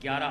11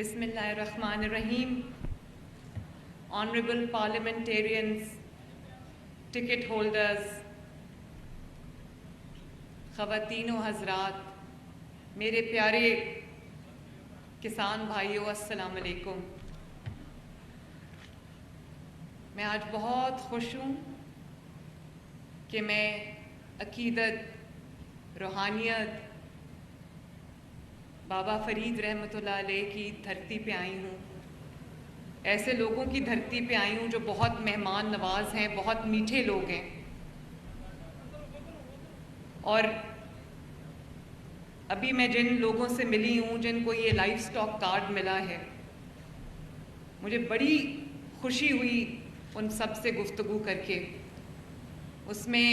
Bismillahirrahmanirrahim. Honorable parliamentarians, ticket holders, خواتین و حضرات، میرے پیارے کسان بھائیوں، السلام علیکم۔ میں آج بہت خوش ہوں کہ میں عقیدت، روحانیت، بابا فرید رحمۃ اللہ علیہ کی دھرتی پہ آئی ہوں، ایسے لوگوں کی دھرتی پہ آئی ہوں جو بہت مہمان نواز ہیں، بہت میٹھے لوگ ہیں، اور ابھی میں جن لوگوں سے ملی ہوں، جن کو یہ لائف سٹاک کارڈ ملا ہے، مجھے بڑی خوشی ہوئی ان سب سے گفتگو کر کے۔ اس میں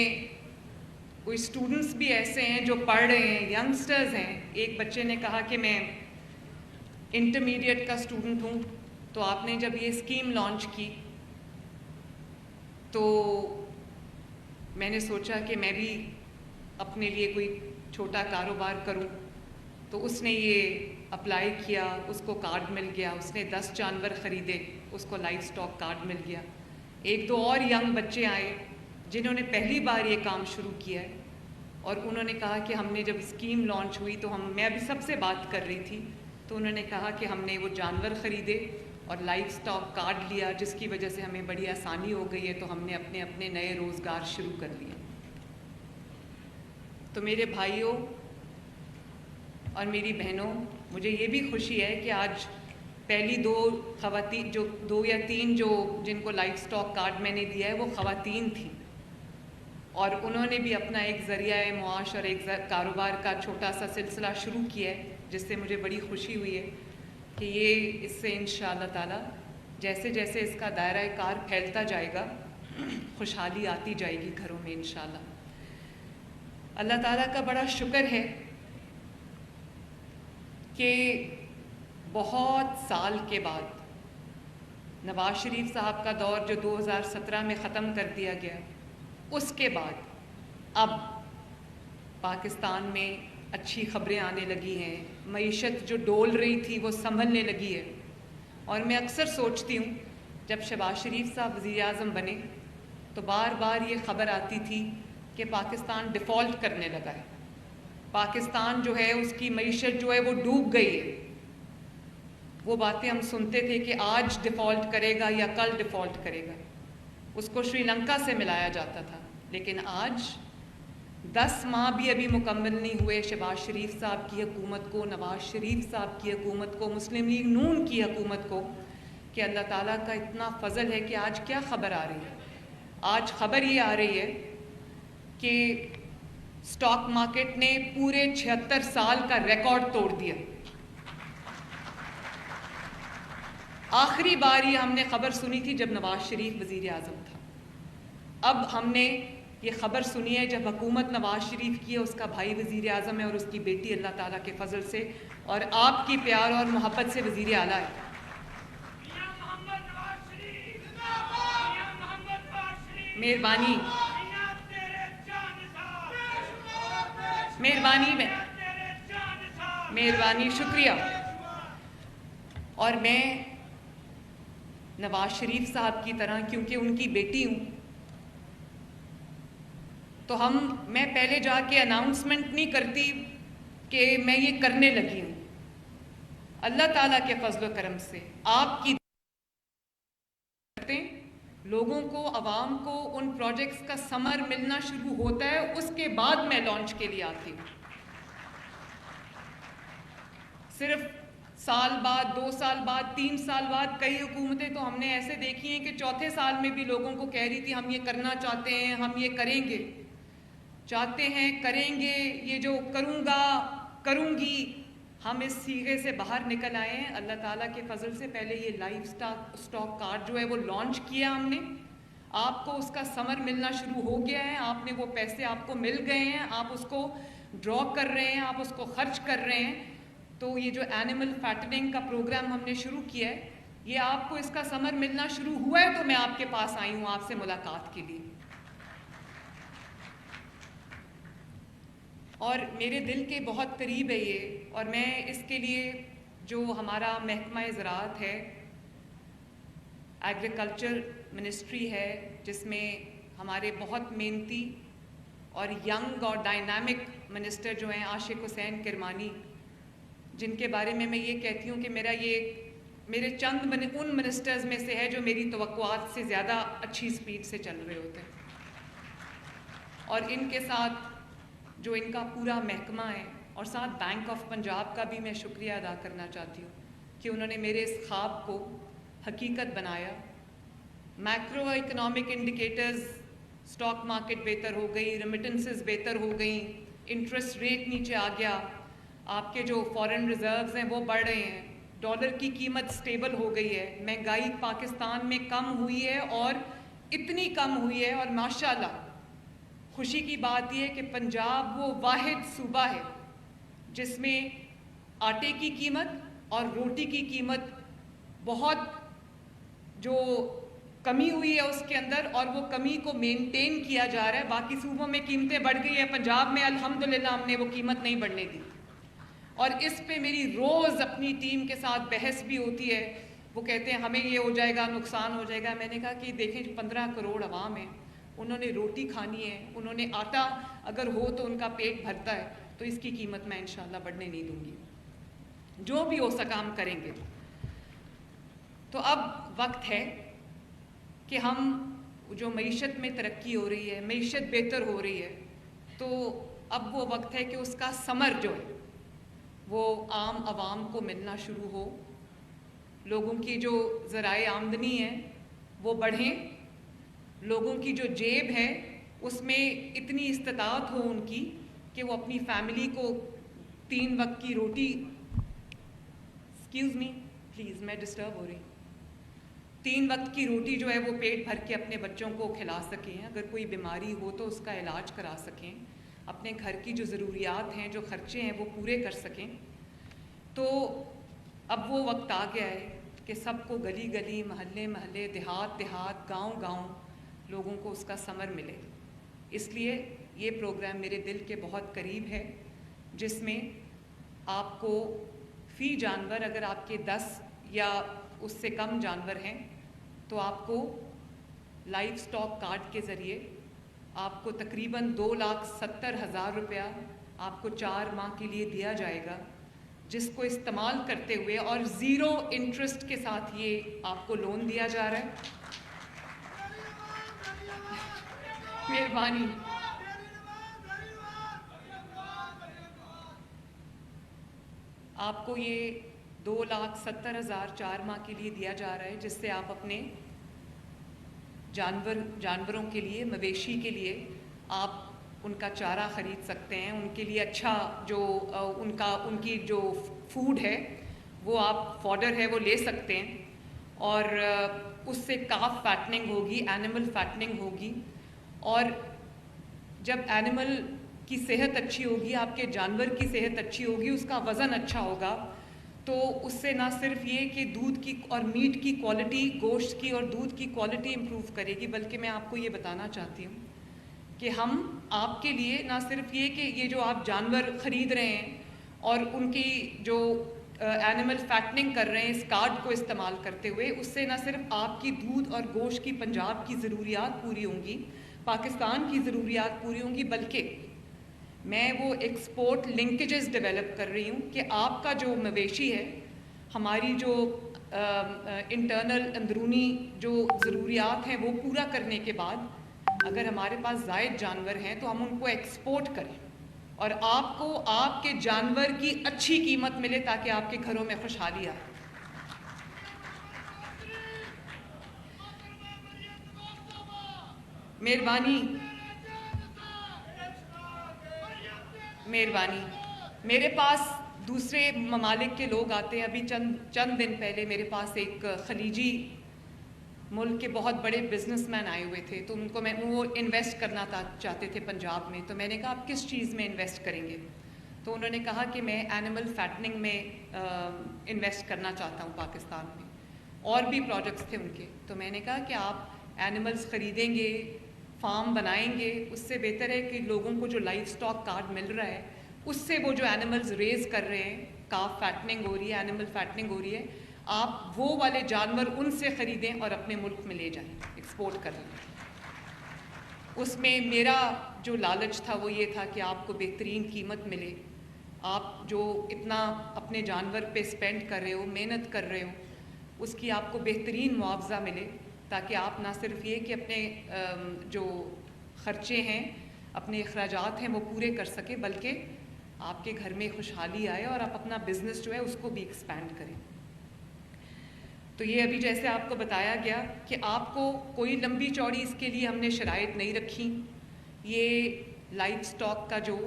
کوئی اسٹوڈنٹس بھی ایسے ہیں جو پڑھ رہے ہیں، ینگسٹرز ہیں۔ ایک بچے نے کہا کہ میں انٹرمیڈیٹ کا اسٹوڈنٹ ہوں، تو آپ نے جب یہ اسکیم لانچ کی تو میں نے سوچا کہ میں بھی اپنے لیے کوئی چھوٹا کاروبار کروں، تو اس نے یہ اپلائی کیا، اس کو کارڈ مل گیا، اس نے 10 جانور خریدے، اس کو لائف سٹاک کارڈ مل گیا۔ ایک دو اور ینگ بچے آئے جنہوں نے پہلی بار یہ کام شروع کیا ہے، اور انہوں نے کہا کہ ہم نے جب اسکیم لانچ ہوئی تو میں ابھی سب سے بات کر رہی تھی، تو انہوں نے کہا کہ ہم نے وہ جانور خریدے اور لائف سٹاک کارڈ لیا، جس کی وجہ سے ہمیں بڑی آسانی ہو گئی ہے، تو ہم نے اپنے اپنے نئے روزگار شروع کر لیے۔ تو میرے بھائیوں اور میری بہنوں، مجھے یہ بھی خوشی ہے کہ آج پہلی دو خواتین، جو 2 یا 3 جن کو لائف سٹاک کارڈ میں نے دیا ہے، وہ خواتین تھیں، اور انہوں نے بھی اپنا ایک ذریعہ معاش اور ایک کاروبار کا چھوٹا سا سلسلہ شروع کیا ہے، جس سے مجھے بڑی خوشی ہوئی ہے کہ یہ اس سے انشاءاللہ تعالی جیسے جیسے اس کا دائرہ کار پھیلتا جائے گا، خوشحالی آتی جائے گی گھروں میں انشاءاللہ۔ اللہ تعالیٰ کا بڑا شکر ہے کہ بہت سال کے بعد نواز شریف صاحب کا دور جو 2017 میں ختم کر دیا گیا، اس کے بعد اب پاکستان میں اچھی خبریں آنے لگی ہیں، معیشت جو ڈول رہی تھی وہ سنبھلنے لگی ہے، اور میں اکثر سوچتی ہوں جب شہباز شریف صاحب وزیر اعظم بنے تو بار بار یہ خبر آتی تھی کہ پاکستان ڈیفالٹ کرنے لگا ہے، پاکستان جو ہے اس کی معیشت جو ہے وہ ڈوب گئی ہے۔ وہ باتیں ہم سنتے تھے کہ آج ڈیفالٹ کرے گا یا کل ڈیفالٹ کرے گا، اس کو شری لنکا سے ملایا جاتا تھا، لیکن آج 10 ماہ بھی ابھی مکمل نہیں ہوئے شہباز شریف صاحب کی حکومت کو، نواز شریف صاحب کی حکومت کو، مسلم لیگ نون کی حکومت کو، کہ اللہ تعالیٰ کا اتنا فضل ہے کہ آج کیا خبر آ رہی ہے؟ آج خبر یہ آ رہی ہے کہ اسٹاک مارکیٹ نے پورے 76 سال کا ریکارڈ توڑ دیا۔ آخری بار یہ ہم نے خبر سنی تھی جب نواز شریف وزیر اعظم تھا، اب ہم نے یہ خبر سنی ہے جب حکومت نواز شریف کی ہے، اس کا بھائی وزیر اعظم ہے اور اس کی بیٹی اللہ تعالیٰ کے فضل سے اور آپ کی پیار اور محبت سے وزیر اعلیٰ ہے۔ مہربانی مہربانی شکریہ۔ اور میں نواز شریف صاحب کی طرح کیونکہ ان کی بیٹی ہوں، تو میں پہلے جا کے اناؤنسمنٹ نہیں کرتی کہ میں یہ کرنے لگی ہوں۔ اللہ تعالیٰ کے فضل و کرم سے آپ کی لوگوں کو، عوام کو ان پروجیکٹس کا ثمر ملنا شروع ہوتا ہے، اس کے بعد میں لانچ کے لیے آتی ہوں۔ صرف سال بعد، 2 سال بعد، 3 سال بعد، کئی حکومتیں تو ہم نے ایسے دیکھی ہیں کہ چوتھے سال میں بھی لوگوں کو کہہ رہی تھی ہم یہ کرنا چاہتے ہیں، ہم یہ کریں گے، چاہتے ہیں، کریں گے، یہ جو کروں گا، کروں گی۔ ہم اس سیغے سے باہر نکل آئے ہیں اللہ تعالیٰ کے فضل سے۔ پہلے یہ لائف سٹاک کارڈ جو ہے وہ لانچ کیا ہم نے، آپ کو اس کا ثمر ملنا شروع ہو گیا ہے، آپ نے وہ پیسے آپ کو مل گئے ہیں، آپ اس کو ڈرا کر رہے ہیں، آپ اس کو خرچ کر رہے ہیں۔ تو یہ جو اینیمل فیٹننگ کا پروگرام ہم نے شروع کیا ہے، یہ آپ کو اس کا ثمر ملنا شروع ہوا ہے، تو میں آپ کے پاس آئی ہوں آپ سے ملاقات کے لیے۔ اور میرے دل کے بہت قریب ہے یہ، اور میں اس کے لیے جو ہمارا محکمہ زراعت ہے، ایگریکلچر منسٹری ہے، جس میں ہمارے بہت محنتی اور ینگ اور ڈائنامک منسٹر جو ہیں عاشق حسین کرمانی، جن کے بارے میں یہ کہتی ہوں کہ میرے چند ان منسٹرز میں سے ہے جو میری توقعات سے زیادہ اچھی سپیڈ سے چل رہے ہوتے ہیں، اور ان کے ساتھ جو ان کا پورا محکمہ ہے، اور ساتھ بینک آف پنجاب کا بھی میں شکریہ ادا کرنا چاہتی ہوں کہ انہوں نے میرے اس خواب کو حقیقت بنایا۔ Macro economic indicators, stock market بہتر ہو گئی، ریمیٹنسز بہتر ہو گئیں، انٹرسٹ ریٹ نیچے آ گیا، آپ کے جو فارن ریزروز ہیں وہ بڑھ رہے ہیں، ڈالر کی قیمت سٹیبل ہو گئی ہے، مہنگائی پاکستان میں کم ہوئی ہے، اور اتنی کم ہوئی ہے، اور ماشاءاللہ خوشی کی بات یہ ہے کہ پنجاب وہ واحد صوبہ ہے جس میں آٹے کی قیمت اور روٹی کی قیمت بہت جو کمی ہوئی ہے اس کے اندر، اور وہ کمی کو مینٹین کیا جا رہا ہے۔ باقی صوبوں میں قیمتیں بڑھ گئی ہیں، پنجاب میں الحمدللہ ہم نے وہ قیمت نہیں بڑھنے دی، اور اس پہ میری روز اپنی ٹیم کے ساتھ بحث بھی ہوتی ہے۔ وہ کہتے ہیں ہمیں یہ ہو جائے گا، نقصان ہو جائے گا۔ میں نے کہا کہ دیکھیں 15 کروڑ عوام ہیں، انہوں نے روٹی کھانی ہے، انہوں نے آٹا اگر ہو تو ان کا پیٹ بھرتا ہے، تو اس کی قیمت میں انشاءاللہ بڑھنے نہیں دوں گی، جو بھی ہو سکا ہم کریں گے۔ تو اب وقت ہے کہ ہم جو معیشت میں ترقی ہو رہی ہے، معیشت بہتر ہو رہی ہے، تو اب وہ وقت ہے کہ اس کا ثمر جو ہے وہ عام عوام کو ملنا شروع ہو، لوگوں کی جو ذرائع آمدنی ہے وہ بڑھیں، لوگوں کی جو جیب ہے اس میں اتنی استطاعت ہو ان کی کہ وہ اپنی فیملی کو 3 وقت کی روٹی، ایکسکیوز می پلیز میں ڈسٹرب ہو رہی، 3 وقت کی روٹی جو ہے وہ پیٹ بھر کے اپنے بچوں کو کھلا سکیں، اگر کوئی بیماری ہو تو اس کا علاج کرا سکیں، اپنے گھر کی جو ضروریات ہیں، جو خرچے ہیں وہ پورے کر سکیں۔ تو اب وہ وقت آ گیا ہے کہ سب کو گلی گلی، محلے محلے، دیہات دیہات، گاؤں گاؤں لوگوں کو اس کا ثمر ملے۔ اس لیے یہ پروگرام میرے دل کے بہت قریب ہے، جس میں آپ کو فی جانور، اگر آپ کے 10 یا اس سے کم جانور ہیں تو آپ کو لائف سٹاک کارڈ کے ذریعے آپ کو تقریباً 2,70,000 روپیہ آپ کو 4 ماہ کے لیے دیا جائے گا، جس کو استعمال کرتے ہوئے اور 0 انٹرسٹ کے ساتھ یہ آپ کو لون دیا جا رہا ہے۔ مہربانی، آپ کو یہ 2,70,000 4 ماہ کے لیے دیا جا رہا ہے، جس سے آپ اپنے جانوروں کے لیے، مویشی کے لیے آپ ان کا چارہ خرید سکتے ہیں، ان کے لیے اچھا جو ان کی جو فوڈ ہے وہ آپ فوڈر ہے وہ لے سکتے ہیں، اور اس سے کاف فیٹننگ ہوگی، اینیمل فیٹننگ ہوگی، اور جب اینیمل کی صحت اچھی ہوگی، آپ کے جانور کی صحت اچھی ہوگی، اس کا وزن اچھا ہوگا، تو اس سے نہ صرف یہ کہ دودھ کی اور میٹ کی کوالٹی، گوشت کی اور دودھ کی کوالٹی امپروو کرے گی، بلکہ میں آپ کو یہ بتانا چاہتی ہوں کہ ہم آپ کے لیے نہ صرف یہ کہ یہ جو آپ جانور خرید رہے ہیں اور ان کی جو اینیمل فیٹننگ کر رہے ہیں اس کارڈ کو استعمال کرتے ہوئے، اس سے نہ صرف آپ کی دودھ اور گوشت کی پنجاب کی ضروریات پوری ہوں گی، پاکستان کی ضروریات پوری ہوں گی، بلکہ میں وہ ایکسپورٹ لنکیجز ڈیولپ کر رہی ہوں کہ آپ کا جو مویشی ہے، ہماری جو انٹرنل اندرونی جو ضروریات ہیں وہ پورا کرنے کے بعد اگر ہمارے پاس زائد جانور ہیں تو ہم ان کو ایکسپورٹ کریں اور آپ کو آپ کے جانور کی اچھی قیمت ملے تاکہ آپ کے گھروں میں خوشحالی آئے۔ مہربانی میرے پاس دوسرے ممالک کے لوگ آتے ہیں۔ ابھی چند دن پہلے میرے پاس ایک خلیجی ملک کے بہت بڑے بزنس مین آئے ہوئے تھے، تو ان کو وہ انویسٹ کرنا چاہتے تھے پنجاب میں، تو میں نے کہا آپ کس چیز میں انویسٹ کریں گے؟ تو انہوں نے کہا کہ میں اینیمل فیٹننگ میں انویسٹ کرنا چاہتا ہوں پاکستان میں، اور بھی پروجیکٹس تھے ان کے۔ تو میں نے کہا کہ آپ اینیملز خریدیں گے، فارم بنائیں گے، اس سے بہتر ہے کہ لوگوں کو جو لائف سٹاک کارڈ مل رہا ہے اس سے وہ جو اینیملز ریز کر رہے ہیں کاف فیٹننگ ہو رہی ہے, اینیمل فیٹننگ ہو رہی ہے, آپ وہ والے جانور ان سے خریدیں اور اپنے ملک میں لے جائیں, ایکسپورٹ کر لیں. اس میں میرا جو لالچ تھا وہ یہ تھا کہ آپ کو بہترین قیمت ملے, آپ جو اتنا اپنے جانور پہ اسپینڈ کر رہے ہو, محنت کر رہے ہو, اس کی آپ کو بہترین معاوضہ ملے, تاکہ آپ نہ صرف یہ کہ اپنے جو خرچے ہیں, اپنے اخراجات ہیں وہ پورے کر سکیں, بلکہ آپ کے گھر میں خوشحالی آئے اور آپ اپنا بزنس جو ہے اس کو بھی ایکسپینڈ کریں. تو یہ ابھی جیسے آپ کو بتایا گیا کہ آپ کو کوئی لمبی چوڑی اس کے لیے ہم نے شرائط نہیں رکھی. یہ لائف سٹاک کا جو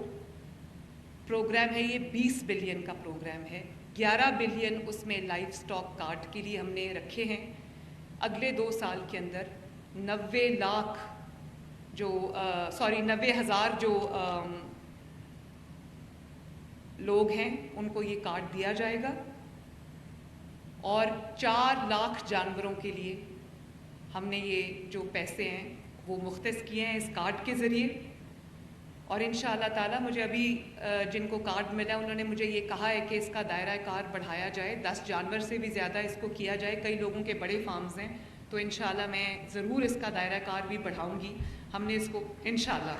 پروگرام ہے یہ 20 بلین کا پروگرام ہے. 11 بلین اس میں لائف سٹاک کارڈ کے لیے ہم نے رکھے ہیں. اگلے 2 سال کے اندر 90,000 جو لوگ ہیں ان کو یہ کارڈ دیا جائے گا, اور 4 لاکھ جانوروں کے لیے ہم نے یہ جو پیسے ہیں وہ مختص کیے ہیں اس کارڈ کے ذریعے. اور انشاءاللہ تعالی مجھے ابھی جن کو کارڈ ملا انہوں نے مجھے یہ کہا ہے کہ اس کا دائرہ کار بڑھایا جائے, 10 جانور سے بھی زیادہ اس کو کیا جائے. کئی لوگوں کے بڑے فارمز ہیں, تو انشاءاللہ میں ضرور اس کا دائرہ کار بھی بڑھاؤں گی. ہم نے اس کو انشاءاللہ,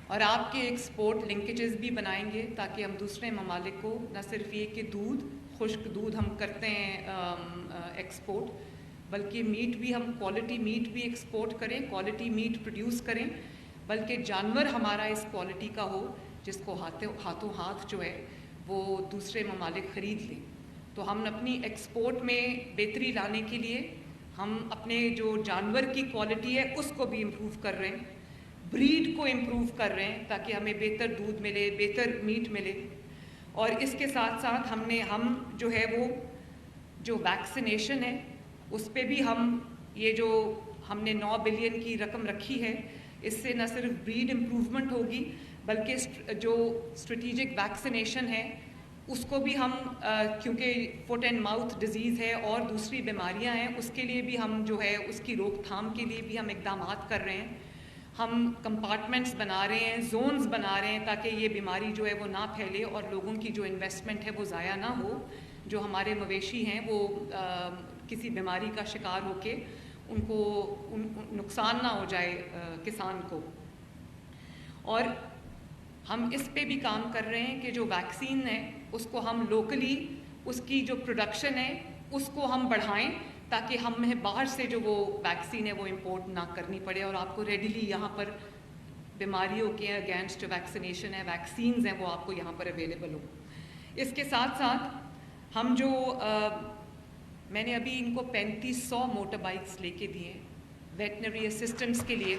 اور آپ کے ایکسپورٹ لنکیجز بھی بنائیں گے تاکہ ہم دوسرے ممالک کو نہ صرف یہ کہ دودھ, خشک دودھ ہم کرتے ہیں ایکسپورٹ, بلکہ میٹ بھی ہم کوالٹی میٹ بھی ایکسپورٹ کریں, کوالٹی میٹ پروڈیوس کریں, بلکہ جانور ہمارا اس کوالٹی کا ہو جس کو ہاتھوں ہاتھ جو ہے وہ دوسرے ممالک خرید لیں. تو ہم اپنی ایکسپورٹ میں بہتری لانے کے لیے ہم اپنے جو جانور کی کوالٹی ہے اس کو بھی امپروو کر رہے ہیں, بریڈ کو امپروو کر رہے ہیں تاکہ ہمیں بہتر دودھ ملے, بہتر میٹ ملے. اور اس کے ساتھ ساتھ ہم جو ہے وہ جو ویکسینیشن ہے اس پہ بھی یہ جو ہم نے 9 بلین کی رقم رکھی ہے, اس سے نہ صرف بریڈ امپروومنٹ ہوگی بلکہ جو اسٹریٹجک ویکسینیشن ہے اس کو بھی ہم کیونکہ فٹ اینڈ ماؤتھ ڈیزیز ہے اور دوسری بیماریاں ہیں, اس کے لیے بھی ہم جو ہے اس کی روک تھام کے لیے بھی ہم اقدامات کر رہے ہیں. ہم کمپارٹمنٹس بنا رہے ہیں, زونز بنا رہے ہیں تاکہ یہ بیماری جو ہے وہ نہ پھیلے اور لوگوں کی جو انویسٹمنٹ ہے وہ ضائع نہ ہو. جو ہمارے مویشی ہیں وہ کسی بیماری کا شکار ہو کے ان کو نقصان نہ ہو جائے کسان کو. اور ہم اس پہ بھی کام کر رہے ہیں کہ جو ویکسین ہے اس کو ہم لوکلی, اس کی جو پروڈکشن ہے اس کو ہم بڑھائیں تاکہ ہمیں باہر سے جو وہ ویکسین ہے وہ امپورٹ نہ کرنی پڑے, اور آپ کو ریڈیلی یہاں پر بیماریوں کے اگینسٹ جو ویکسینیشن ہے, ویکسینز ہیں, وہ آپ کو یہاں پر اویلیبل ہو. اس کے ساتھ ساتھ ہم جو میں نے ابھی ان کو 3500 موٹر بائکس لے کے دیے ویٹنری اسسٹنٹس کے لیے,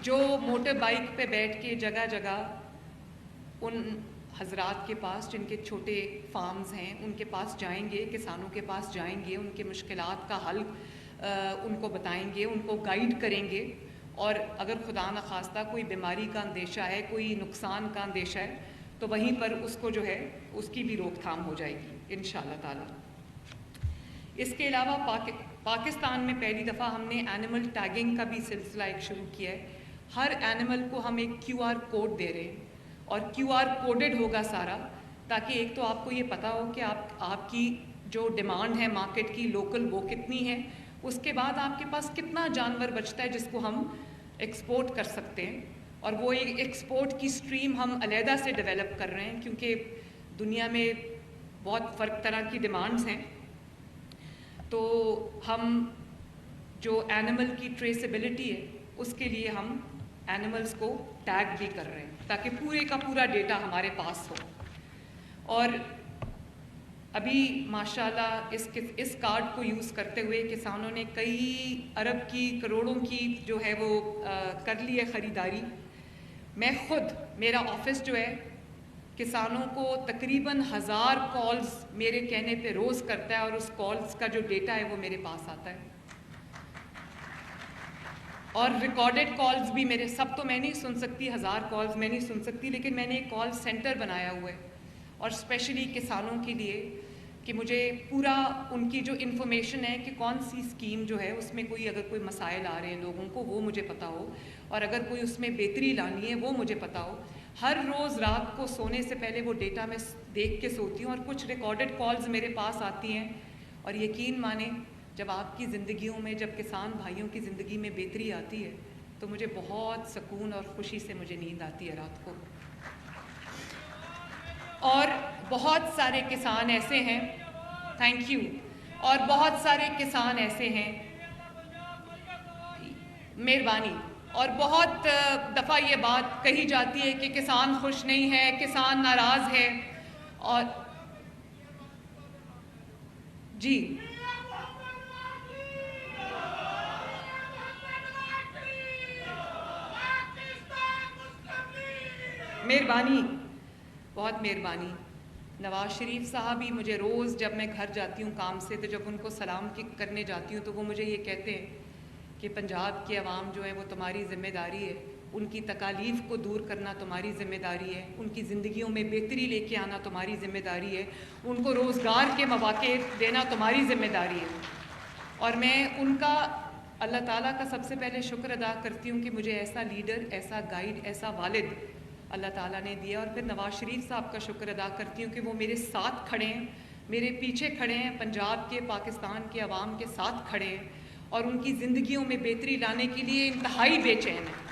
جو موٹر بائک پہ بیٹھ کے جگہ جگہ ان حضرات کے پاس جن کے چھوٹے فارمز ہیں ان کے پاس جائیں گے, کسانوں کے پاس جائیں گے, ان کے مشکلات کا حل ان کو بتائیں گے, ان کو گائیڈ کریں گے. اور اگر خدا نخواستہ کوئی بیماری کا اندیشہ ہے, کوئی نقصان کا اندیشہ ہے, تو وہیں پر اس کو جو ہے اس کی بھی روک تھام ہو جائے گی انشاءاللہ تعالی. اس کے علاوہ پاکستان میں پہلی دفعہ ہم نے اینیمل ٹیگنگ کا بھی سلسلہ ایک شروع کیا ہے. ہر اینیمل کو ہم ایک QR کوڈ دے رہے ہیں, اور QR کوڈڈ ہوگا سارا, تاکہ ایک تو آپ کو یہ پتہ ہو کہ آپ کی جو ڈیمانڈ ہے مارکیٹ کی لوکل وہ کتنی ہے, اس کے بعد آپ کے پاس کتنا جانور بچتا ہے جس کو ہم ایکسپورٹ کر سکتے ہیں. اور وہ ایک ایکسپورٹ کی سٹریم ہم علیحدہ سے ڈیولپ کر رہے ہیں کیونکہ دنیا میں بہت فرق طرح کی ڈیمانڈز ہیں. تو ہم جو اینیمل کی ٹریسیبلٹی ہے اس کے لیے ہم اینیملز کو ٹیگ بھی کر رہے ہیں تاکہ پورے کا پورا ڈیٹا ہمارے پاس ہو. اور ابھی ماشاءاللہ اس کارڈ کو یوز کرتے ہوئے کسانوں نے کئی ارب کی, کروڑوں کی جو ہے وہ کر لی ہے خریداری. میں خود, میرا آفس جو ہے کسانوں کو تقریباً 1000 کالز میرے کہنے پہ روز کرتا ہے, اور اس کالز کا جو ڈیٹا ہے وہ میرے پاس آتا ہے. اور ریکارڈڈ کالز بھی میرے, سب تو میں نہیں سن سکتی, 1000 کالز میں نہیں سن سکتی, لیکن میں نے ایک کال سینٹر بنایا ہوا ہے اور اسپیشلی کسانوں کے لیے کہ مجھے پورا ان کی جو انفارمیشن ہے کہ کون سی اسکیم جو ہے اس میں اگر کوئی مسائل آ رہے ہیں لوگوں کو وہ مجھے پتہ ہو, اور اگر کوئی اس میں بہتری لانی ہے وہ مجھے پتہ ہو. ہر روز رات کو سونے سے پہلے وہ ڈیٹا میں دیکھ کے سوتی ہوں، اور کچھ ریکارڈڈ کالز میرے پاس آتی ہیں، اور یقین مانیں جب آپ کی زندگیوں میں، جب کسان بھائیوں کی زندگی میں بہتری آتی ہے تو مجھے بہت سکون اور خوشی سے مجھے نیند آتی ہے رات کو. اور بہت سارے کسان ایسے ہیں، تھینک یو، اور بہت سارے کسان ایسے ہیں، مہربانی، اور بہت دفعہ یہ بات کہی جاتی ہے کہ کسان خوش نہیں ہے، کسان ناراض ہے، اور جی مہربانی، بہت مہربانی. نواز شریف صاحب ہی مجھے روز جب میں گھر جاتی ہوں کام سے تو جب ان کو سلام کرنے جاتی ہوں تو وہ مجھے یہ کہتے ہیں کہ پنجاب کے عوام جو ہے وہ تمہاری ذمہ داری ہے، ان کی تکالیف کو دور کرنا تمہاری ذمہ داری ہے، ان کی زندگیوں میں بہتری لے کے آنا تمہاری ذمہ داری ہے، ان کو روزگار کے مواقع دینا تمہاری ذمہ داری ہے. اور میں ان کا، اللہ تعالیٰ کا سب سے پہلے شکر ادا کرتی ہوں کہ مجھے ایسا لیڈر، ایسا گائیڈ، ایسا والد اللہ تعالیٰ نے دیا. اور پھر نواز شریف صاحب کا شکر ادا کرتی ہوں کہ وہ میرے ساتھ کھڑے ہیں، میرے پیچھے کھڑے ہیں، پنجاب کے، پاکستان کے عوام کے ساتھ کھڑے ہیں، اور ان کی زندگیوں میں بہتری لانے کے لیے انتہائی بے چین ہیں.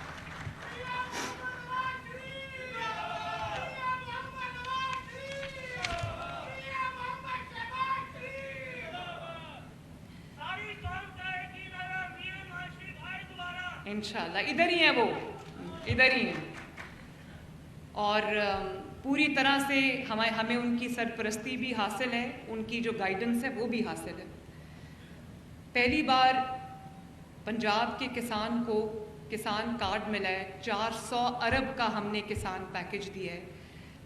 انشاءاللہ ادھر ہی ہیں، وہ ادھر ہی ہیں، اور پوری طرح سے ہمیں ان کی سرپرستی بھی حاصل ہے، ان کی جو گائیڈنس ہے وہ بھی حاصل ہے. پہلی بار پنجاب کے کسان کو کسان کارڈ ملا ہے، 400 ارب کا ہم نے کسان پیکج دیا ہے،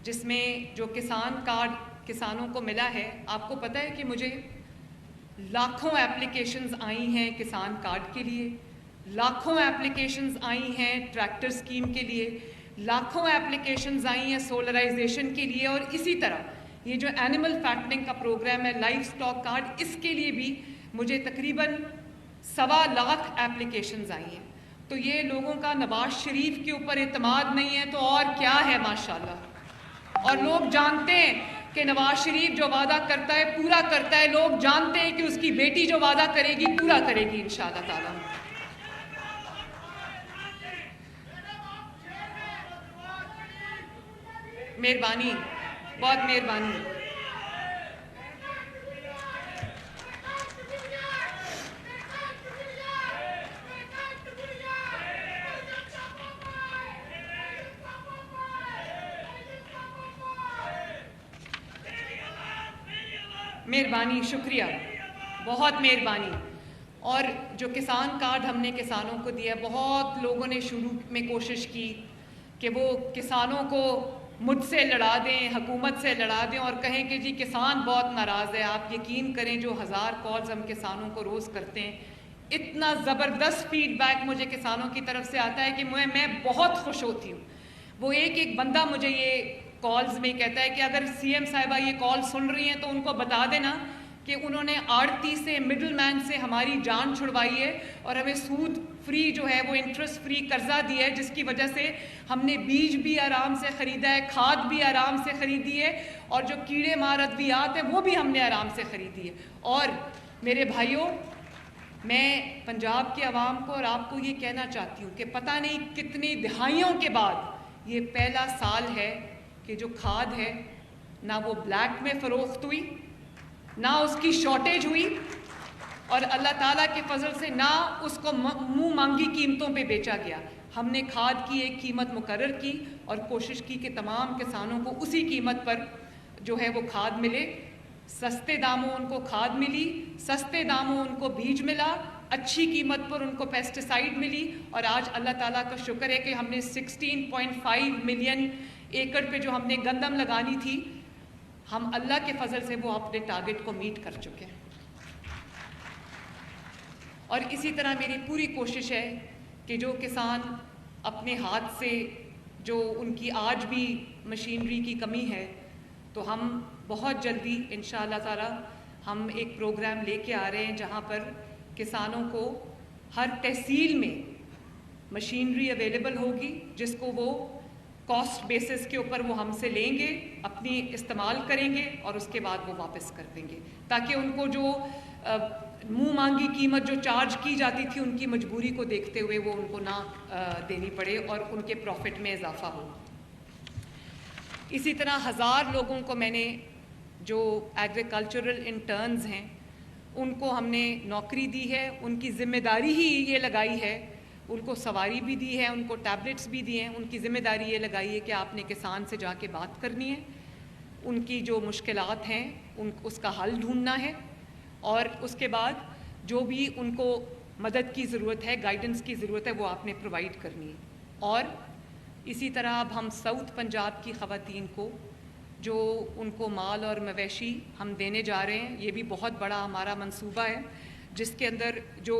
جس میں جو کسان کارڈ کسانوں کو ملا ہے، آپ کو پتہ ہے کہ مجھے لاکھوں اپلیکیشنز آئی ہیں کسان کارڈ کے لیے، لاکھوں اپلیکیشنز آئی ہیں ٹریکٹر اسکیم کے لیے، لاکھوں اپلیکیشنز آئی ہیں سولرائزیشن کے لیے، اور اسی طرح یہ جو اینیمل فیٹنگ کا پروگرام ہے، لائف سٹاک کارڈ، اس کے لیے بھی مجھے تقریباً 1.25 لاکھ اپلیکیشنز آئی ہیں. تو یہ لوگوں کا نواز شریف کے اوپر اعتماد نہیں ہے تو اور کیا ہے ماشاءاللہ. اور لوگ جانتے ہیں کہ نواز شریف جو وعدہ کرتا ہے پورا کرتا ہے، لوگ جانتے ہیں کہ اس کی بیٹی جو وعدہ کرے گی پورا کرے گی انشاءاللہ تعالی. مہربانی، بہت مہربانی. مہربانی، شکریہ، بہت مہربانی. اور جو کسان کارڈ ہم نے کسانوں کو دیا، بہت لوگوں نے شروع میں کوشش کی کہ وہ کسانوں کو مجھ سے لڑا دیں، حکومت سے لڑا دیں، اور کہیں کہ جی کسان بہت ناراض ہے. آپ یقین کریں جو 1000 کالز ہم کسانوں کو روز کرتے ہیں، اتنا زبردست فیڈ بیک مجھے کسانوں کی طرف سے آتا ہے کہ میں بہت خوش ہوتی ہوں. وہ ایک بندہ مجھے یہ کالز میں کہتا ہے کہ اگر سی ایم صاحبہ یہ کال سن رہی ہیں تو ان کو بتا دینا کہ انہوں نے آڑتی سے، مڈل مین سے ہماری جان چھڑوائی ہے، اور ہمیں سود فری جو ہے وہ انٹرسٹ فری قرضہ دیا ہے، جس کی وجہ سے ہم نے بیج بھی آرام سے خریدا ہے، کھاد بھی آرام سے خریدی ہے، اور جو کیڑے مار ادویات ہیں وہ بھی ہم نے آرام سے خریدی ہے. اور میرے بھائیوں، میں پنجاب کے عوام کو اور آپ کو یہ کہنا چاہتی ہوں کہ پتہ نہیں کتنی دہائیوں کے بعد یہ پہلا سال ہے کہ جو کھاد ہے نہ وہ بلیک میں فروخت ہوئی، نہ اس کی شارٹیج ہوئی، اور اللہ تعالیٰ کے فضل سے نہ اس کو منہ مانگی قیمتوں پہ بیچا گیا. ہم نے کھاد کی ایک قیمت مقرر کی اور کوشش کی کہ تمام کسانوں کو اسی قیمت پر جو ہے وہ کھاد ملے. سستے داموں ان کو کھاد ملی، سستے داموں ان کو بیج ملا، اچھی قیمت پر ان کو پیسٹیسائیڈ ملی. اور آج اللہ تعالیٰ کا شکر ہے کہ ہم نے 16.5 ملین ایکڑ پہ جو ہم نے گندم لگانی تھی، ہم اللہ کے فضل سے وہ اپنے ٹارگٹ کو میٹ کر چکے ہیں. اور اسی طرح میری پوری کوشش ہے کہ جو کسان اپنے ہاتھ سے، جو ان کی آج بھی مشینری کی کمی ہے، تو ہم بہت جلدی انشاءاللہ تعالی ہم ایک پروگرام لے کے آ رہے ہیں جہاں پر کسانوں کو ہر تحصیل میں مشینری اویلیبل ہوگی، جس کو وہ کاسٹ بیسس کے اوپر وہ ہم سے لیں گے، اپنی استعمال کریں گے اور اس کے بعد وہ واپس کر دیں گے، تاکہ ان کو جو منہ مانگی قیمت جو چارج کی جاتی تھی ان کی مجبوری کو دیکھتے ہوئے وہ ان کو نہ دینی پڑے اور ان کے پروفٹ میں اضافہ ہو۔ اسی طرح 1000 لوگوں کو میں نے جو ایگریکلچرل انٹرنز ہیں ان کو ہم نے نوکری دی ہے، ان کی ذمہ داری ہی یہ لگائی ہے، ان کو سواری بھی دی ہے، ان کو ٹیبلٹس بھی دیے ہیں، ان کی ذمہ داری یہ لگائی ہے کہ آپ نے کسان سے جا کے بات کرنی ہے، ان کی جو مشکلات ہیں اس کا حل ڈھونڈنا ہے، اور اس کے بعد جو بھی ان کو مدد کی ضرورت ہے، گائیڈنس کی ضرورت ہے، وہ آپ نے پرووائڈ کرنی ہے۔ اور اسی طرح اب ہم ساؤتھ پنجاب کی خواتین کو جو ان کو مال اور مویشی ہم دینے جا رہے ہیں، یہ بھی بہت بڑا ہمارا منصوبہ ہے، جس کے اندر جو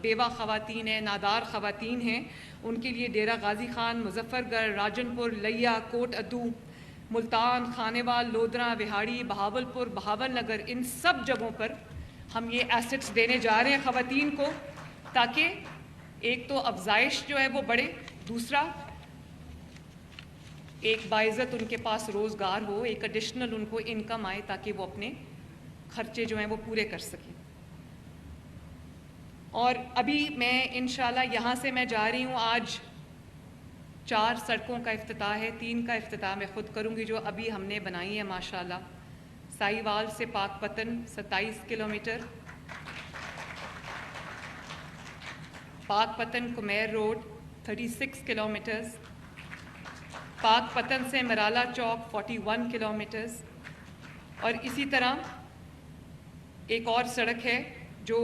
بیوہ خواتین ہیں، نادار خواتین ہیں، ان کے لیے ڈیرہ غازی خان، مظفر گڑھ، راجن پور، لیا، کوٹ ادو، ملتان، خانیوال، لودھرا، وہاڑی، بہاول پور، بہاول نگر، ان سب جگہوں پر ہم یہ ایسٹس دینے جا رہے ہیں خواتین کو، تاکہ ایک تو افزائش جو ہے وہ بڑھے، دوسرا ایک باعزت ان کے پاس روزگار ہو، ایک ایڈیشنل ان کو انکم آئے تاکہ وہ اپنے خرچے جو ہیں وہ پورے کر سکیں۔ اور ابھی میں انشاءاللہ یہاں سے میں جا رہی ہوں، آج 4 سڑکوں کا افتتاح ہے، 3 کا افتتاح میں خود کروں گی جو ابھی ہم نے بنائی ہے ماشاءاللہ۔ سائیوال سے پاک پتن 27 کلومیٹر، پاک پتن کمیر روڈ 36 کلومیٹرز، پاک پتن سے مرالا چوک 41 کلومیٹرز، اور اسی طرح ایک اور سڑک ہے جو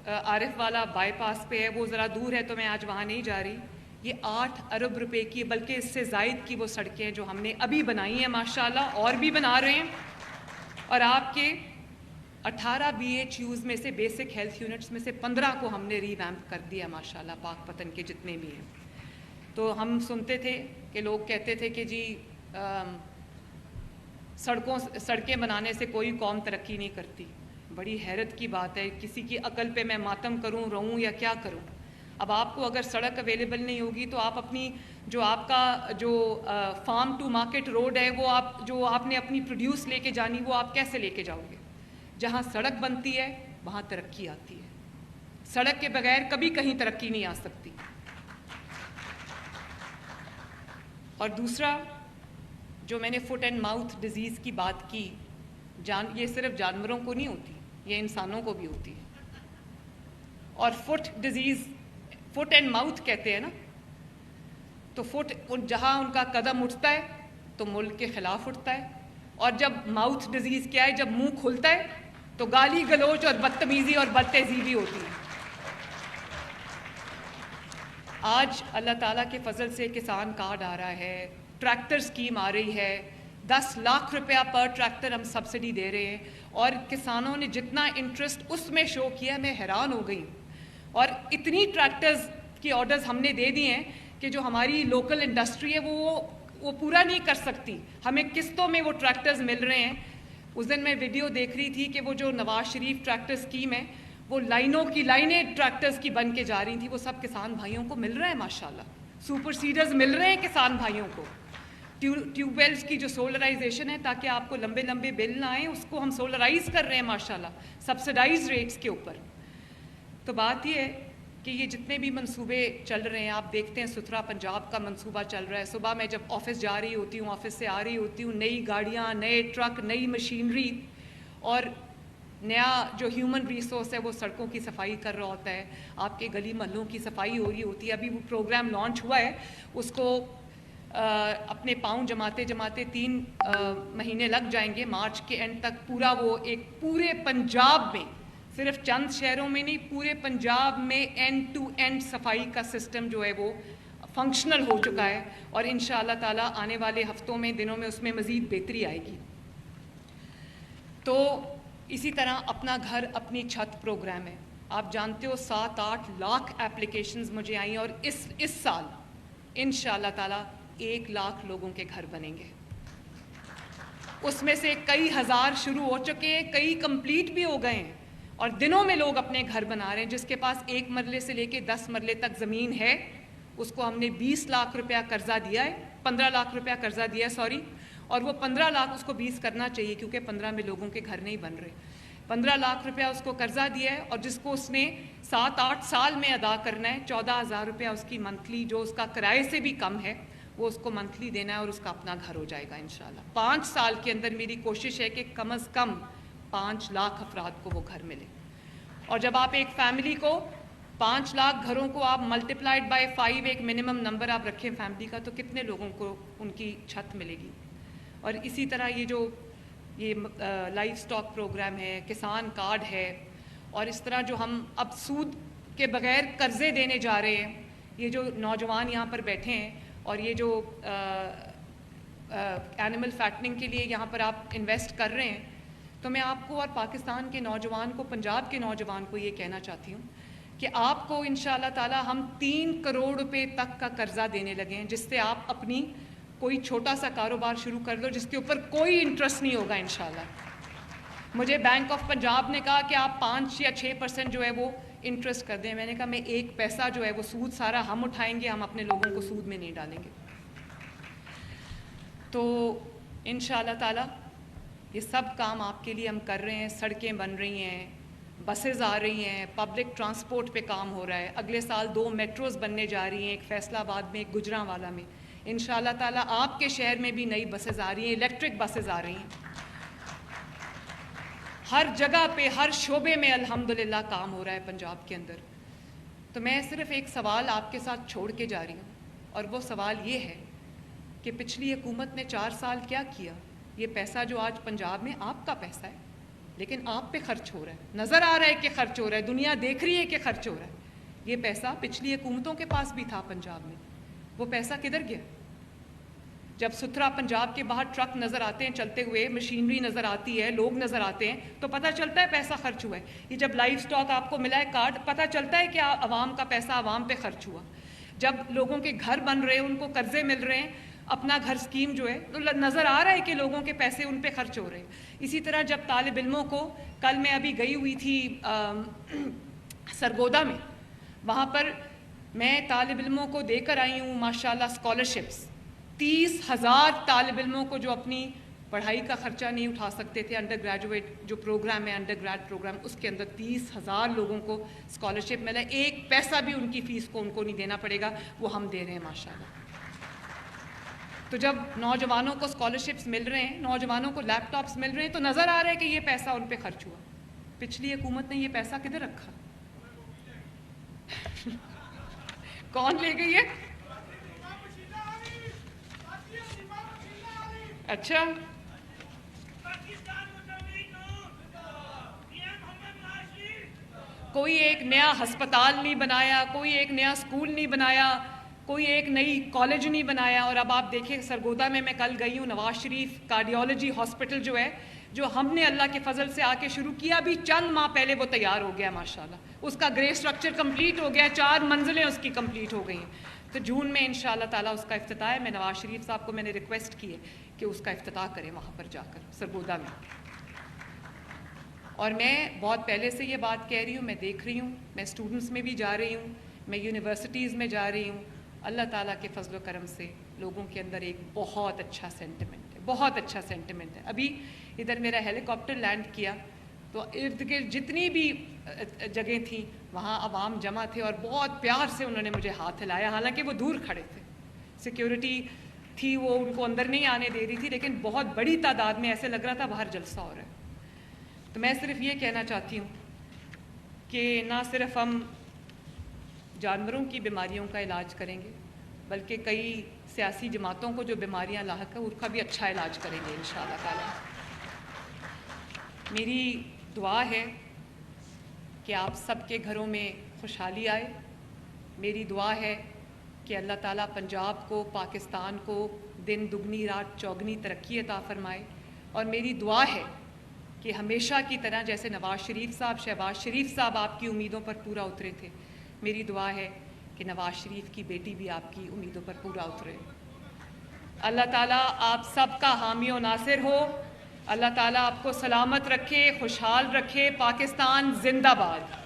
عارف والا بائی پاس پہ ہے، وہ ذرا دور ہے تو میں آج وہاں نہیں جا رہی۔ یہ 8 ارب روپے کی بلکہ اس سے زائد کی وہ سڑکیں جو ہم نے ابھی بنائی ہیں ماشاءاللہ، اور بھی بنا رہے ہیں، اور آپ کے 18 BHUs میں سے بیسک ہیلتھ یونٹس میں سے 15 کو ہم نے ری ویمپ کر دیا ماشاءاللہ، پاک پتن کے جتنے بھی ہیں۔ تو ہم سنتے تھے کہ لوگ کہتے تھے کہ جی سڑکیں بنانے سے کوئی قوم ترقی نہیں کرتی۔ بڑی حیرت کی بات ہے، کسی کی عقل پہ میں ماتم کروں، رہوں یا کیا کروں؟ اب آپ کو اگر سڑک اویلیبل نہیں ہوگی تو آپ اپنی جو آپ کا جو فارم ٹو مارکیٹ روڈ ہے، وہ آپ نے اپنی پروڈیوس لے کے جانی، وہ آپ کیسے لے کے جاؤ گے؟ جہاں سڑک بنتی ہے وہاں ترقی آتی ہے، سڑک کے بغیر کبھی کہیں ترقی نہیں آ سکتی۔ اور دوسرا جو میں نے فٹ اینڈ ماؤتھ ڈیزیز کی بات کی، یہ صرف جانوروں کو نہیں ہوتی، یہ انسانوں کو بھی ہوتی ہے۔ اور فٹ اینڈ ماؤتھ کہتے ہیں نا، تو جہاں ان کا قدم اٹھتا ہے تو ملک کے خلاف اٹھتا ہے، اور جب ماؤتھ ڈیزیز کیا ہے، جب منہ کھلتا ہے تو گالی گلوچ اور بدتمیزی اور بد تہذیبی ہوتی ہے۔ آج اللہ تعالیٰ کے فضل سے کسان کارڈ آ رہا ہے، ٹریکٹر اسکیم آ رہی ہے، 10 لاکھ روپیہ پر ٹریکٹر ہم سبسڈی دے رہے ہیں، اور کسانوں نے جتنا انٹرسٹ اس میں شو کیا میں حیران ہو گئی۔ اور اتنی ٹریکٹرز کی آرڈرز ہم نے دے دی ہیں کہ جو ہماری لوکل انڈسٹری ہے وہ پورا نہیں کر سکتی، ہمیں قسطوں میں وہ ٹریکٹرز مل رہے ہیں۔ اس دن میں ویڈیو دیکھ رہی تھی کہ وہ جو نواز شریف ٹریکٹر اسکیم ہے، وہ لائنوں کی لائنیں ٹریکٹرز کی بن کے جا رہی تھیں، وہ سب کسان بھائیوں کو مل رہا ہے ماشاءاللہ، سپر سیڈرز مل رہے ہیں کسان بھائیوں کو۔ ٹیوب ویلز کی جو سولرائزیشن ہے تاکہ آپ کو لمبے لمبے بل نہ آئیں، اس کو ہم سولرائز کر رہے ہیں ماشاءاللہ، سبسڈائز ریٹس کے اوپر۔ تو بات یہ ہے کہ یہ جتنے بھی منصوبے چل رہے ہیں، آپ دیکھتے ہیں ستھرا پنجاب کا منصوبہ چل رہا ہے، صبح میں جب آفس جا رہی ہوتی ہوں، آفس سے آ رہی ہوتی ہوں، نئی گاڑیاں، نئے ٹرک، نئی مشینری، اور نیا جو ہیومن ریسورس ہے وہ سڑکوں کی صفائی کر رہا ہوتا ہے، آپ کے گلی محلوں کی صفائی ہو رہی ہوتی ہے۔ ابھی وہ پروگرام لانچ ہوا ہے، اس کو اپنے پاؤں جماتے جماتے 3 مہینے لگ جائیں گے، مارچ کے اینڈ تک پورا وہ ایک پورے پنجاب میں، صرف چند شہروں میں نہیں، پورے پنجاب میں اینڈ ٹو اینڈ صفائی کا سسٹم جو ہے وہ فنکشنل ہو چکا ہے، اور انشاءاللہ تعالیٰ آنے والے ہفتوں میں، دنوں میں اس میں مزید بہتری آئے گی۔ تو اسی طرح اپنا گھر اپنی چھت پروگرام ہے، آپ جانتے ہو 7-8 لاکھ اپلیکیشنز مجھے آئیں، اور اس سال انشاءاللہ تعالیٰ 1 لاکھ لوگوں کے گھر بنیں گے۔ اس میں سے کئی ہزار شروع ہو چکے ہیں، کئی کمپلیٹ بھی ہو گئے ہیں، اور دنوں میں لوگ اپنے گھر بنا رہے ہیں۔ جس کے پاس 1 مرلے سے لے کے 10 مرلے تک زمین ہے اس کو ہم نے 20 لاکھ روپیہ قرضہ دیا ہے, 15 لاکھ روپیہ قرضہ دیا ہے سوری, اور وہ 15 لاکھ اس کو 20 کرنا چاہیے کیونکہ 15 میں لوگوں کے گھر نہیں بن رہے. 15 لاکھ روپیہ اس کو قرضہ دیا ہے, اور جس کو اس نے 7-8 سال میں ادا کرنا ہے. 14,000 روپیہ اس کی منتھلی, جو اس کا کرائے سے بھی کم ہے, وہ اس کو منتھلی دینا ہے, اور اس کا اپنا گھر ہو جائے گا انشاءاللہ. 5 سال کے اندر میری کوشش ہے کہ کم از کم 5 لاکھ افراد کو وہ گھر ملے. اور جب آپ ایک فیملی کو 5 لاکھ گھروں کو آپ ملٹیپلائڈ بائی 5 ایک منیمم نمبر آپ رکھیں فیملی کا, تو کتنے لوگوں کو ان کی چھت ملے گی. اور اسی طرح یہ لائف سٹاک پروگرام ہے, کسان کارڈ ہے, اور اس طرح جو ہم اب سود کے بغیر قرضے دینے جا رہے ہیں, یہ جو نوجوان یہاں پر بیٹھے ہیں, اور یہ جو اینیمل فیٹنگ کے لیے یہاں پر آپ انویسٹ کر رہے ہیں, تو میں آپ کو اور پاکستان کے نوجوان کو, پنجاب کے نوجوان کو یہ کہنا چاہتی ہوں کہ آپ کو انشاءاللہ تعالی ہم 3 کروڑ روپے تک کا قرضہ دینے لگے ہیں, جس سے آپ اپنی کوئی چھوٹا سا کاروبار شروع کر لو جس کے اوپر کوئی انٹرسٹ نہیں ہوگا انشاءاللہ. مجھے بینک آف پنجاب نے کہا کہ آپ 5 یا 6% جو ہے وہ انٹرسٹ کر دیں. میں نے کہا میں 1 پیسہ جو ہے وہ سود سارا ہم اٹھائیں گے, ہم اپنے لوگوں کو سود میں نہیں ڈالیں گے. تو انشاءاللہ تعالی یہ سب کام آپ کے لیے ہم کر رہے ہیں. سڑکیں بن رہی ہیں, بسز آ رہی ہیں, پبلک ٹرانسپورٹ پہ کام ہو رہا ہے. اگلے سال 2 میٹروز بننے جا رہی ہیں, ایک فیصلہ آباد میں, ایک گجرانوالہ میں. انشاءاللہ تعالی آپ کے شہر میں بھی نئی بسز آ رہی ہیں, الیکٹرک بسز آ رہی ہیں. ہر جگہ پہ, ہر شعبے میں الحمدللہ کام ہو رہا ہے پنجاب کے اندر. تو میں صرف ایک سوال آپ کے ساتھ چھوڑ کے جا رہی ہوں, اور وہ سوال یہ ہے کہ پچھلی حکومت نے 4 سال کیا کیا. یہ پیسہ جو آج پنجاب میں آپ کا پیسہ ہے, لیکن آپ پہ خرچ ہو رہا ہے, نظر آ رہا ہے کہ خرچ ہو رہا ہے, دنیا دیکھ رہی ہے کہ خرچ ہو رہا ہے. یہ پیسہ پچھلی حکومتوں کے پاس بھی تھا پنجاب میں, وہ پیسہ کدھر گیا؟ جب ستھرا پنجاب کے باہر ٹرک نظر آتے ہیں چلتے ہوئے, مشینری نظر آتی ہے, لوگ نظر آتے ہیں, تو پتہ چلتا ہے پیسہ خرچ ہوا ہے. یہ جب لائف سٹاک آپ کو ملا ہے کارڈ, پتہ چلتا ہے کہ عوام کا پیسہ عوام پہ خرچ ہوا. جب لوگوں کے گھر بن رہے ہیں, ان کو قرضے مل رہے ہیں, اپنا گھر اسکیم جو ہے, تو نظر آ رہا ہے کہ لوگوں کے پیسے ان پہ خرچ ہو رہے ہیں. اسی طرح جب طالب علموں کو, کل میں ابھی گئی ہوئی تھی سرگودا میں, وہاں پر میں طالب علموں کو دے کر آئی ہوں ماشاءاللہ اسکالرشپس. 30,000 طالب علموں کو جو اپنی پڑھائی کا خرچہ نہیں اٹھا سکتے تھے, انڈر گریجویٹ جو پروگرام ہے, انڈر گریڈ پروگرام, اس کے اندر 30,000 لوگوں کو اسکالرشپ ملا ہے. 1 پیسہ بھی ان کی فیس کو ان کو نہیں دینا پڑے گا, وہ ہم دے رہے ہیں ماشاءاللہ. تو جب نوجوانوں کو اسکالرشپس مل رہے ہیں, نوجوانوں کو لیپ ٹاپس مل رہے ہیں, تو نظر آ رہا ہے کہ یہ پیسہ ان پہ خرچ ہوا. پچھلی حکومت نے یہ پیسہ کدھر رکھا؟ کون لے گئی ہے؟ اچھا, کوئی ایک نیا ہسپتال نہیں بنایا, کوئی ایک نیا اسکول نہیں بنایا, کوئی ایک نئی کالج نہیں بنایا. اور اب آپ دیکھیں سرگودا میں کل گئی ہوں, نواز شریف کارڈیالوجی ہاسپٹل جو ہے, جو ہم نے اللہ کے فضل سے آ کے شروع کیا, ابھی چند ماہ پہلے وہ تیار ہو گیا ماشاءاللہ. اس کا گرے اسٹرکچر کمپلیٹ ہو گیا, 4 منزلیں اس کی کمپلیٹ ہو گئی ہیں. تو جون میں انشاءاللہ تعالیٰ اس کا افتتاح ہے. میں نواز شریف صاحب کو میں نے ریکویسٹ کی ہے کہ اس کا افتتاح کریں وہاں پر جا کر سرگودا میں. اور میں بہت پہلے سے یہ بات کہہ رہی ہوں, میں دیکھ رہی ہوں, میں اسٹوڈنٹس میں بھی جا رہی ہوں, میں یونیورسٹیز میں جا رہی ہوں. اللہ تعالیٰ کے فضل و کرم سے لوگوں کے اندر ایک بہت اچھا سینٹیمنٹ ہے, بہت اچھا سینٹیمنٹ ہے. ابھی ادھر میرا ہیلی کاپٹر لینڈ کیا تو ارد گرد جتنی بھی جگہیں تھیں وہاں عوام جمع تھے, اور بہت پیار سے انہوں نے مجھے ہاتھ ہلایا. حالانکہ وہ دور کھڑے تھے, سیکیورٹی تھی, وہ ان کو اندر نہیں آنے دے رہی تھی, لیکن بہت بڑی تعداد میں ایسے لگ رہا تھا باہر جلسہ ہو رہا ہے. تو میں صرف یہ کہنا چاہتی ہوں کہ نہ صرف ہم جانوروں کی بیماریوں کا علاج کریں گے, بلکہ کئی سیاسی جماعتوں کو جو بیماریاں لاحق ہیں ان کا بھی اچھا علاج کریں گے انشاءاللہ تعالی. میری دعا ہے کہ آپ سب کے گھروں میں خوشحالی آئے. میری دعا ہے کہ اللہ تعالیٰ پنجاب کو, پاکستان کو دن دگنی رات چوگنی ترقی عطا فرمائے. اور میری دعا ہے کہ ہمیشہ کی طرح جیسے نواز شریف صاحب, شہباز شریف صاحب آپ کی امیدوں پر پورا اترے تھے, میری دعا ہے کہ نواز شریف کی بیٹی بھی آپ کی امیدوں پر پورا اترے. اللہ تعالیٰ آپ سب کا حامی و ناصر ہو. اللہ تعالیٰ آپ کو سلامت رکھے, خوشحال رکھے. پاکستان زندہ باد.